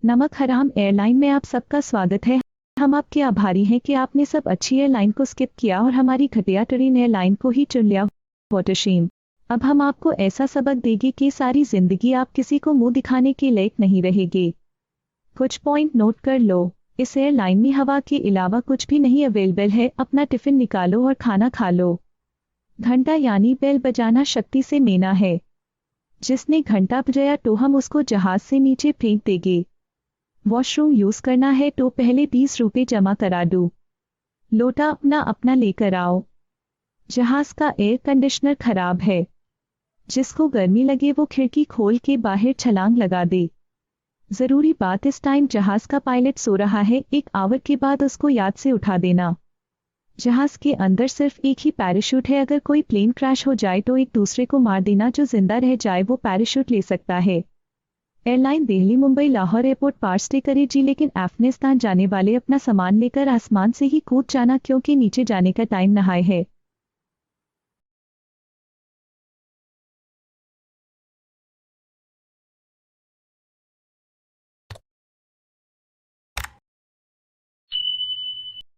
नमक हराम एयरलाइन में आप सबका स्वागत है। हम आपके आभारी हैं कि आपने सब अच्छी एयरलाइन को स्किप किया और हमारी घटिया टरीन एयरलाइन को ही चुन लिया। What a shame. अब हम आपको ऐसा सबक देंगे कि सारी जिंदगी आप किसी को मुंह दिखाने के लायक नहीं रहेंगे। कुछ पॉइंट नोट कर लो। इस एयरलाइन में हवा के अलावा कुछ भी नहीं अवेलेबल है। अपना टिफिन निकालो और खाना खा लो। घंटा यानी बेल बजाना शक्ति से मेना है। जिसने घंटा बजाया तो हम उसको जहाज से नीचे फेंक देंगे। वॉशरूम यूज करना है तो पहले 20 रुपए जमा करा दो। लोटा अपना अपना लेकर आओ। जहाज का एयर कंडीशनर खराब है। जिसको गर्मी लगे वो खिड़की खोल के बाहर छलांग लगा दे। जरूरी बात, इस टाइम जहाज का पायलट सो रहा है। 1 आवर के बाद उसको याद से उठा देना। जहाज के अंदर सिर्फ एक ही पैराशूट है। अगर कोई प्लेन क्रैश हो जाए तो एक दूसरे को मार देना। जो जिंदा रह जाए वो पैराशूट ले सकता है। एयरलाइन दिल्ली मुंबई लाहौर एयरपोर्ट पर स्टे करेगी, लेकिन अफगानिस्तान जाने वाले अपना सामान लेकर आसमान से ही कूद जाना क्योंकि नीचे जाने का टाइम नहाए है।